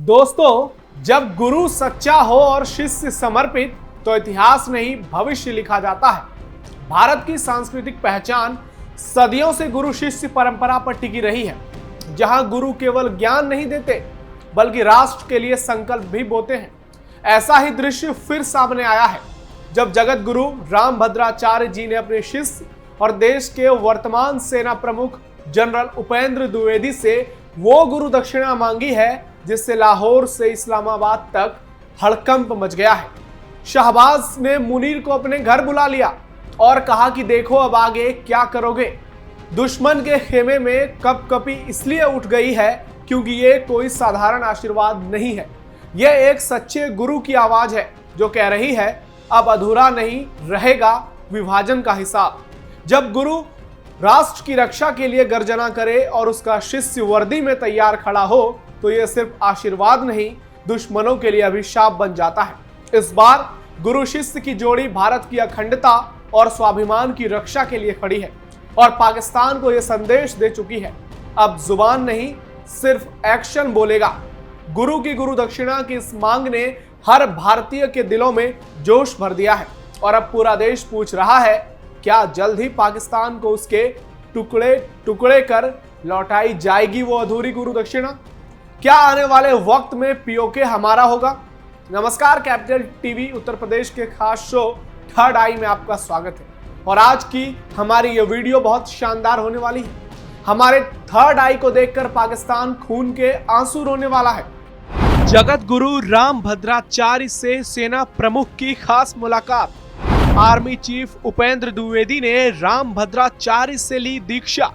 दोस्तों, जब गुरु सच्चा हो और शिष्य समर्पित तो इतिहास नहीं भविष्य लिखा जाता है। भारत की सांस्कृतिक पहचान सदियों से गुरु शिष्य परंपरा पर टिकी रही है, जहां गुरु केवल ज्ञान नहीं देते बल्कि राष्ट्र के लिए संकल्प भी बोते हैं। ऐसा ही दृश्य फिर सामने आया है जब जगत गुरु रामभद्राचार्य जी ने अपने शिष्य और देश के वर्तमान सेना प्रमुख जनरल उपेंद्र द्विवेदी से वो गुरु दक्षिणा मांगी है जिससे लाहौर से इस्लामाबाद तक हड़कंप मच गया है। शहबाज ने मुनीर को अपने घर बुला लिया और कहा कि देखो अब आगे क्या करोगे। दुश्मन के खेमे में कपकपी इसलिए उठ गई है क्योंकि ये कोई साधारण आशीर्वाद नहीं है, यह एक सच्चे गुरु की आवाज है जो कह रही है अब अधूरा नहीं रहेगा विभाजन का हिसाब। जब गुरु राष्ट्र की रक्षा के लिए गर्जना करे और उसका शिष्य वर्दी में तैयार खड़ा हो तो यह सिर्फ आशीर्वाद नहीं, दुश्मनों के लिए अभिशाप बन जाता है। इस बार गुरु शिष्य की जोड़ी भारत की अखंडता और स्वाभिमान की रक्षा के लिए खड़ी है और पाकिस्तान को यह संदेश दे चुकी है अब जुबान नहीं सिर्फ एक्शन बोलेगा। गुरु की गुरु दक्षिणा की इस मांग ने हर भारतीय के दिलों में जोश भर दिया है और अब पूरा देश पूछ रहा है क्या जल्द ही पाकिस्तान को उसके टुकड़े टुकड़े कर लौटाई जाएगी वो अधूरी गुरु दक्षिणा। क्या आने वाले वक्त में पीओके हमारा होगा। नमस्कार, कैपिटल टीवी उत्तर प्रदेश के खास शो थर्ड आई में आपका स्वागत है और आज की हमारी ये वीडियो बहुत शानदार होने वाली है। हमारे थर्ड आई को देखकर पाकिस्तान खून के आंसू रोने वाला है। जगत गुरु रामभद्राचार्य से सेना प्रमुख की खास मुलाकात। आर्मी चीफ उपेंद्र द्विवेदी ने रामभद्राचार्य से ली दीक्षा।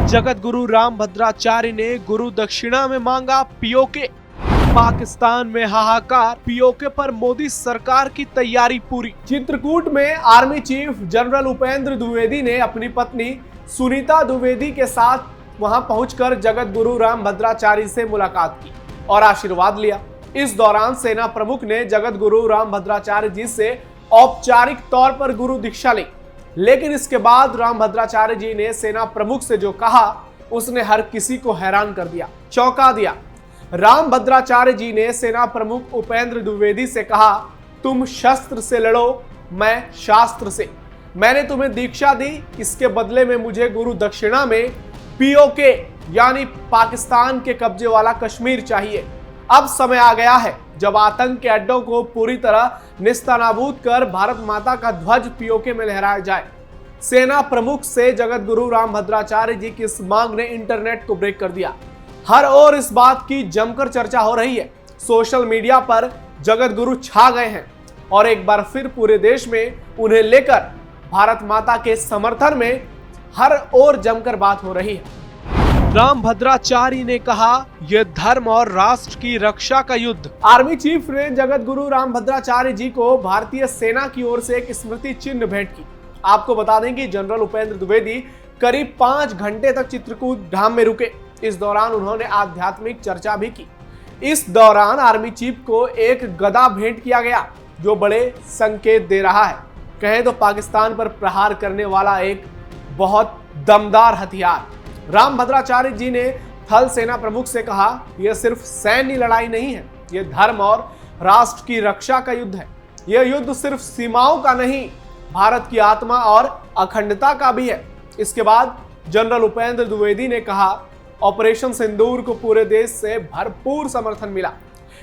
जगत गुरु रामभद्राचार्य ने गुरु दक्षिणा में मांगा पीओके। पाकिस्तान में हाहाकार, पीओके पर मोदी सरकार की तैयारी पूरी। चित्रकूट में army chief general Upendra Dwivedi ने अपनी पत्नी सुनीता द्विवेदी के साथ वहां पहुंचकर जगत गुरु रामभद्राचार्य से मुलाकात की और आशीर्वाद लिया। इस दौरान सेना प्रमुख ने जगत गुरु रामभद्राचार्य जी से औपचारिक तौर पर गुरु दीक्षा ली, लेकिन इसके बाद रामभद्राचार्य जी ने सेना प्रमुख से जो कहा उसने हर किसी को हैरान कर दिया, चौंका दिया। रामभद्राचार्य जी ने सेना प्रमुख उपेंद्र द्विवेदी से कहा तुम शस्त्र से लड़ो, मैं शास्त्र से। मैंने तुम्हें दीक्षा दी, इसके बदले में मुझे गुरु दक्षिणा में पीओके यानी पाकिस्तान के कब्जे वाला कश्मीर चाहिए। अब समय आ गया है जब आतंक के अड्डों को पूरी तरह निस्तानाबूद कर भारत माता का ध्वज पीओके में लहराया जाए। सेना प्रमुख से जगत गुरु रामभद्राचार्य जी की इस मांग ने इंटरनेट को ब्रेक कर दिया। हर ओर इस बात की जमकर चर्चा हो रही है। सोशल मीडिया पर जगत गुरु छा गए हैं और एक बार फिर पूरे देश में उन्हें लेकर भारत माता के समर्थन में हर ओर जमकर बात हो रही है। रामभद्राचार्य ने कहा यह धर्म और राष्ट्र की रक्षा का युद्ध। आर्मी चीफ ने जगत गुरु रामभद्राचार्य जी को भारतीय सेना की ओर से एक स्मृति चिन्ह भेंट की। आपको बता दें कि जनरल उपेंद्र द्विवेदी करीब 5 घंटे तक चित्रकूट धाम में रुके। इस दौरान उन्होंने आध्यात्मिक चर्चा भी की। इस दौरान आर्मी चीफ को एक गदा भेंट किया गया जो बड़े संकेत दे रहा है, कहें तो पाकिस्तान पर प्रहार करने वाला एक बहुत दमदार हथियार। रामभद्राचार्य जी ने थल सेना प्रमुख से कहा यह सिर्फ सैन्य लड़ाई नहीं है, यह धर्म और राष्ट्र की रक्षा का युद्ध है। यह युद्ध सिर्फ सीमाओं का नहीं, भारत की आत्मा और अखंडता का भी है। इसके बाद जनरल उपेंद्र द्विवेदी ने कहा ऑपरेशन सिंदूर को पूरे देश से भरपूर समर्थन मिला।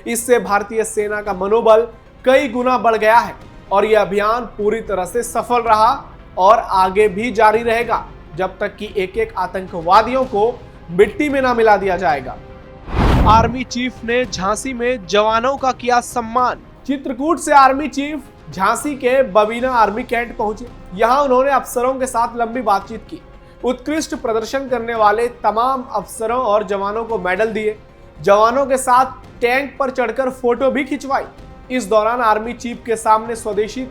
इससे भारतीय सेना का मनोबल कई गुना बढ़ गया है और यह अभियान पूरी तरह से सफल रहा और आगे भी जारी रहेगा जब तक कि एक एक आतंकवादियों को मिट्टी में ना मिला दिया जाएगा। आर्मी चीफ ने झांसी में जवानों का किया सम्मान। चित्रकूट से आर्मी चीफ झांसी के बबीना आर्मी कैंट पहुंचे। यहां उन्होंने अफसरों के साथ लंबी बातचीत की। उत्कृष्ट प्रदर्शन करने वाले तमाम अफसरों और जवानों को मेडल दिए। जवानों के साथ टैंक पर चढ़कर फोटो भी खिंचवाई। इस दौरान आर्मी चीफ के सामने स्वदेशी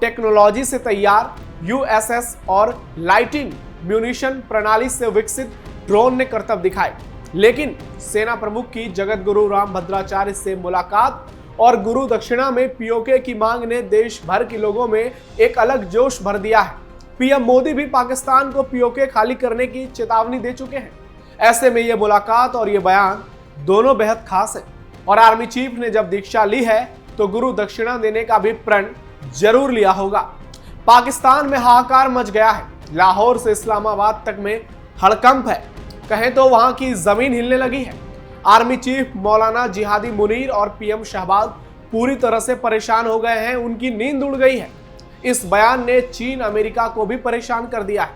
टेक्नोलॉजी से तैयार यूएसएस और लाइटिंग म्यूनिशन प्रणाली से विकसित ड्रोन ने करतब दिखाए। लेकिन सेना प्रमुख की जगत गुरु रामभद्राचार्य से मुलाकात और गुरु दक्षिणा में पीओके की मांग ने देश भर के लोगों में एक अलग जोश भर दिया है। पीएम मोदी भी पाकिस्तान को पीओके खाली करने की चेतावनी दे चुके हैं। ऐसे में यह मुलाकात और ये बयान दोनों बेहद खास है। और आर्मी चीफ ने जब दीक्षा ली है तो गुरु दक्षिणा देने का भी प्रण जरूर लिया होगा। पाकिस्तान में हाहाकार मच गया है। लाहौर से इस्लामाबाद तक में हड़कंप है, कहें तो वहां की जमीन हिलने लगी है। आर्मी चीफ मौलाना जिहादी मुनीर और पीएम शहबाज पूरी तरह से परेशान हो गए हैं, उनकी नींद उड़ गई है। इस बयान ने चीन अमेरिका को भी परेशान कर दिया है,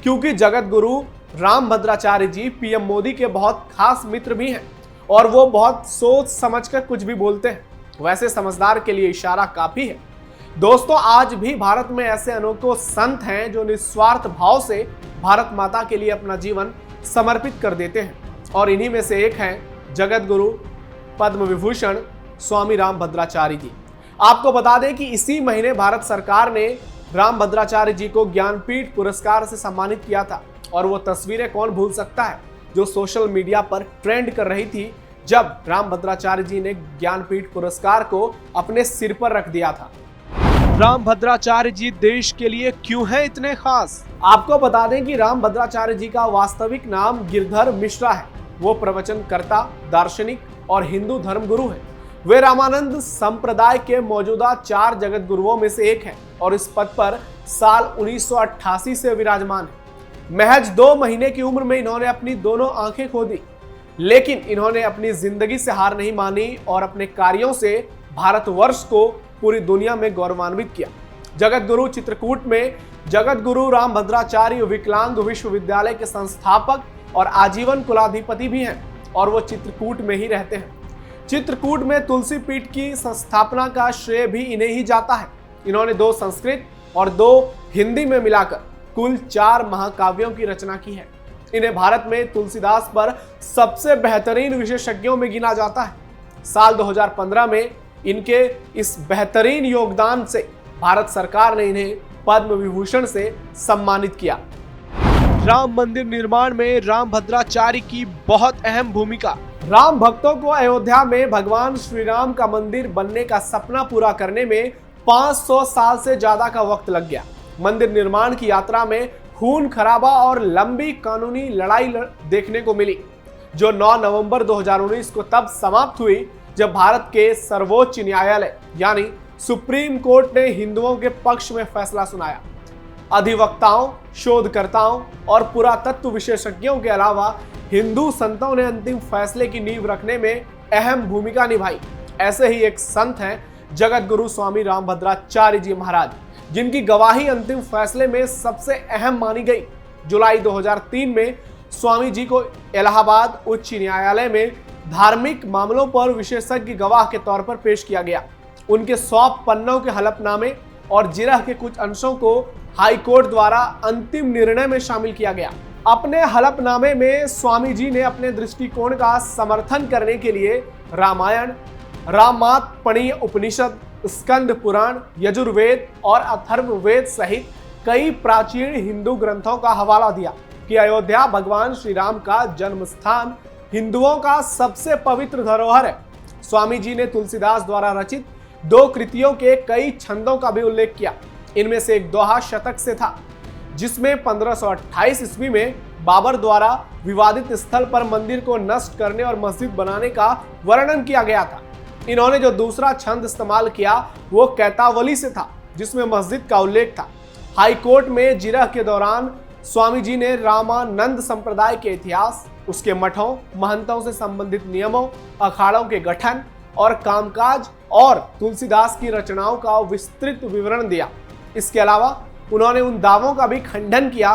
क्योंकि जगत गुरु रामभद्राचार्य जी पीएम मोदी के बहुत खास मित्र भी हैं और वो बहुत सोच समझकर कुछ भी बोलते हैं। वैसे समझदार के लिए इशारा काफी है। दोस्तों, आज भी भारत में ऐसे अनेकों संत हैं जो निस्वार्थ भाव से भारत माता के लिए अपना जीवन समर्पित कर देते हैं, और इन्हीं में से एक हैं जगत गुरु पद्म विभूषण स्वामी रामभद्राचार्य जी। आपको बता दें कि इसी महीने भारत सरकार ने रामभद्राचार्य जी को ज्ञानपीठ पुरस्कार से सम्मानित किया था, और वो तस्वीरें कौन भूल सकता है जो सोशल मीडिया पर ट्रेंड कर रही थी जब रामभद्राचार्य जी ने ज्ञानपीठ पुरस्कार को अपने सिर पर रख दिया था। रामभद्राचार्य जी देश के लिए क्यों हैं इतने खास? आपको बता दें कि रामभद्राचार्य जी का वास्तविक नाम गिरधर मिश्रा है। वो प्रवचनकर्ता, दार्शनिक और हिंदू धर्मगुरु हैं। वे रामानंद संप्रदाय के मौजूदा 4 जगत गुरुओं में से एक हैं और इस पद पर साल 1988 से विराजमान है। महज 2 महीने की उम्र में इन्होंने अपनी दोनों आंखें खो दी, लेकिन इन्होंने अपनी जिंदगी से हार नहीं मानी और अपने कार्यों से भारतवर्ष को पूरी दुनिया में गौरवान्वित किया। जगत गुरु चित्रकूट में जगत गुरु रामभद्राचार्य विकलांग विश्वविद्यालय के संस्थापक और आजीवन कुलाधिपति भी हैं, और वो चित्रकूट में ही रहते हैं। चित्रकूट में तुलसी पीठ की संस्थापना का श्रेय भी इन्हें ही जाता है। इन्होंने 2 संस्कृत और 2 हिंदी में मिलाकर कुल 4 महाकाव्यों की रचना की है। इन्हें भारत में तुलसीदास पर सबसे बेहतरीन विशेषज्ञों में गिना जाता है। साल 2015 में इनके इस बेहतरीन योगदान से भारत सरकार ने इन्हें पद्म विभूषण से सम्मानित किया। राम मंदिर निर्माण में रामभद्राचार्य की बहुत अहम भूमिका। राम भक्तों को अयोध्या में भगवान श्री राम का मंदिर बनने का सपना पूरा करने में 500 साल से ज्यादा का वक्त लग गया। मंदिर निर्माण की यात्रा में खून खराबा और लंबी कानूनी लड़ाई देखने को मिली, जो 9 नवंबर 2019 को तब समाप्त हुई जब भारत के सर्वोच्च न्यायालय यानी सुप्रीम कोर्ट ने हिंदुओं के पक्ष में फैसला सुनाया। अधिवक्ताओं, शोधकर्ताओं और पुरातत्व विशेषज्ञों के अलावा हिंदू संतों ने अंतिम फैसले की नींव रखने में अहम भूमिका निभाई। ऐसे ही एक संत हैं जगत गुरु स्वामी रामभद्राचार्य जी महाराज, जिनकी गवाही अंतिम फैसले में सबसे अहम मानी गई। जुलाई 2003 में स्वामी जी को इलाहाबाद उच्च न्यायालय में धार्मिक मामलों पर विशेषज्ञ गवाह के तौर पर पेश किया गया। उनके 100 पन्नों के हलफनामे और जिरह के कुछ अंशों को हाई कोर्ट द्वारा अंतिम निर्णय में शामिल किया गया। अपने हलफनामे में स्वामी जी ने अपने दृष्टिकोण का समर्थन करने के लिए रामायण, रामात्मणीय उपनिषद, स्कंद पुराण, यजुर्वेद और अथर्ववेद सहित कई प्राचीन हिंदू ग्रंथों का हवाला दिया कि अयोध्या भगवान श्री राम का जन्म स्थान हिंदुओं का सबसे पवित्र धरोहर है। स्वामी जी ने तुलसीदास द्वारा रचित 2 कृतियों के कई छंदों का भी उल्लेख किया। इनमें से एक दोहा शतक से था, जिसमें 1528 ईस्वी में बाबर द्वारा विवादित स्थल पर मंदिर को नष्ट करने और मस्जिद बनाने का वर्णन किया गया था। इन्होंने जो दूसरा छंद इस्तेमाल किया वो कैतावली से था, जिसमें मस्जिद का उल्लेख था। हाई कोर्ट में जिरह के दौरान स्वामी जी ने रामानंद संप्रदाय के इतिहास, उसके मठों, महंतों से संबंधित नियमों, अखाड़ों के गठन और कामकाज और तुलसीदास की रचनाओं का विस्तृत विवरण दिया। इसके अलावा उन्होंने उन दावों का भी खंडन किया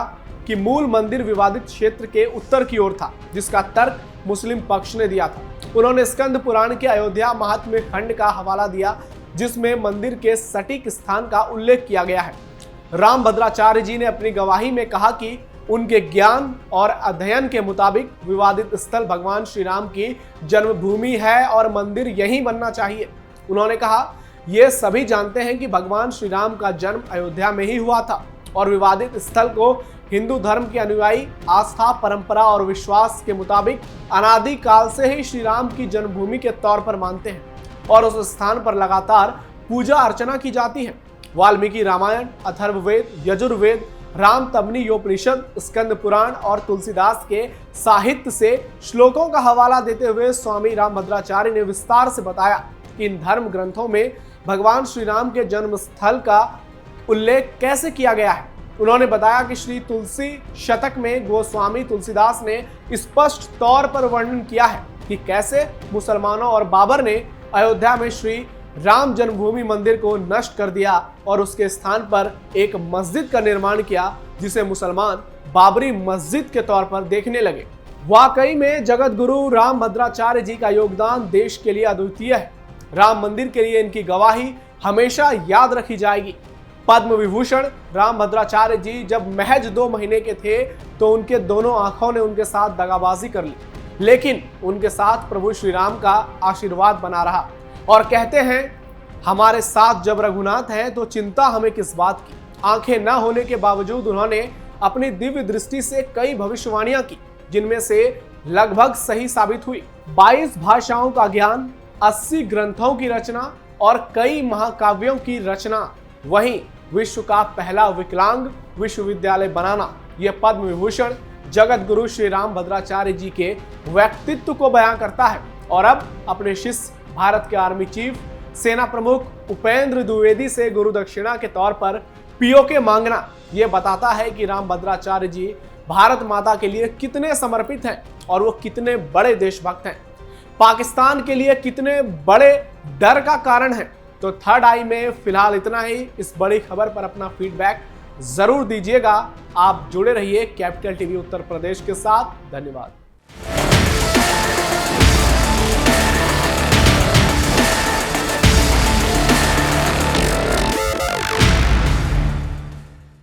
कि मूल मंदिर विवादित क्षेत्र के उत्तर की ओर था, जिसका तर्क मुस्लिम पक्ष ने दिया था। उन्होंने स्कंद पुराण के अयोध्या महात्म्य खंड का हवाला दिया, जिसमें मंदिर के सटीक स्थान का उल्लेख किया गया है। रामभद्राचार्य जी ने अपनी गवाही में कहा कि उनके ज्ञान और अध्ययन के मुताबिक विवादित स्थल भगवान श्री राम की जन्मभूमि है और मंदिर यहीं बनना चाहिए। उन्होंने कहा, ये सभी जानते हैं कि भगवान श्री राम का जन्म अयोध्या में ही हुआ था और विवादित स्थल को हिंदू धर्म के अनुयायी आस्था, परंपरा और विश्वास के मुताबिक अनादि काल से ही श्री राम की जन्मभूमि के तौर पर मानते हैं और उस स्थान पर लगातार पूजा अर्चना की जाती है। वाल्मीकि रामायण, अथर्ववेद, यजुर्वेद राम तमनीयोपनिषद, स्कंद पुराण और तुलसीदास के साहित्य से श्लोकों का हवाला देते हुए स्वामी रामभद्राचार्य ने विस्तार से बताया कि इन धर्म ग्रंथों में भगवान श्री राम के जन्म स्थल का उल्लेख कैसे किया गया है। उन्होंने बताया कि श्री तुलसी शतक में गोस्वामी तुलसीदास ने स्पष्ट तौर पर वर्णन किया है कि कैसे मुसलमानों और बाबर ने अयोध्या में श्री राम जन्मभूमि मंदिर को नष्ट कर दिया और उसके स्थान पर एक मस्जिद का निर्माण किया, जिसे मुसलमान बाबरी मस्जिद के तौर पर देखने लगे। वाकई में जगत गुरु रामभद्राचार्य जी का योगदान देश के लिए अद्वितीय है। राम मंदिर के लिए इनकी गवाही हमेशा याद रखी जाएगी। पद्म विभूषण रामभद्राचार्य जी जब महज 2 महीने के थे तो उनके दोनों आंखों ने उनके साथ दगाबाजी कर ली, लेकिन उनके साथ प्रभु श्री राम का आशीर्वाद बना रहा। और कहते हैं, हमारे साथ जब रघुनाथ हैं तो चिंता हमें किस बात की। आंखें न होने के बावजूद उन्होंने अपनी दिव्य दृष्टि से कई भविष्यवाणियां की, जिनमें से लगभग सही साबित हुई। 22 भाषाओं का ज्ञान, 80 ग्रंथों की रचना और कई महाकाव्यों की रचना, वहीं विश्व का पहला विकलांग विश्वविद्यालय बनाना, यह पद्म विभूषण जगत गुरु श्री रामभद्राचार्य जी के व्यक्तित्व को बयां करता है। और अब अपने शिष्य भारत के आर्मी चीफ सेना प्रमुख उपेंद्र द्विवेदी से गुरु दक्षिणा के तौर पर पीओके मांगना यह बताता है कि रामभद्राचार्य जी भारत माता के लिए कितने समर्पित हैं और वो कितने बड़े देशभक्त हैं, पाकिस्तान के लिए कितने बड़े डर का कारण है। तो थर्ड आई में फिलहाल इतना ही। इस बड़ी खबर पर अपना फीडबैक जरूर दीजिएगा। आप जुड़े रहिए कैपिटल टीवी उत्तर प्रदेश के साथ। धन्यवाद।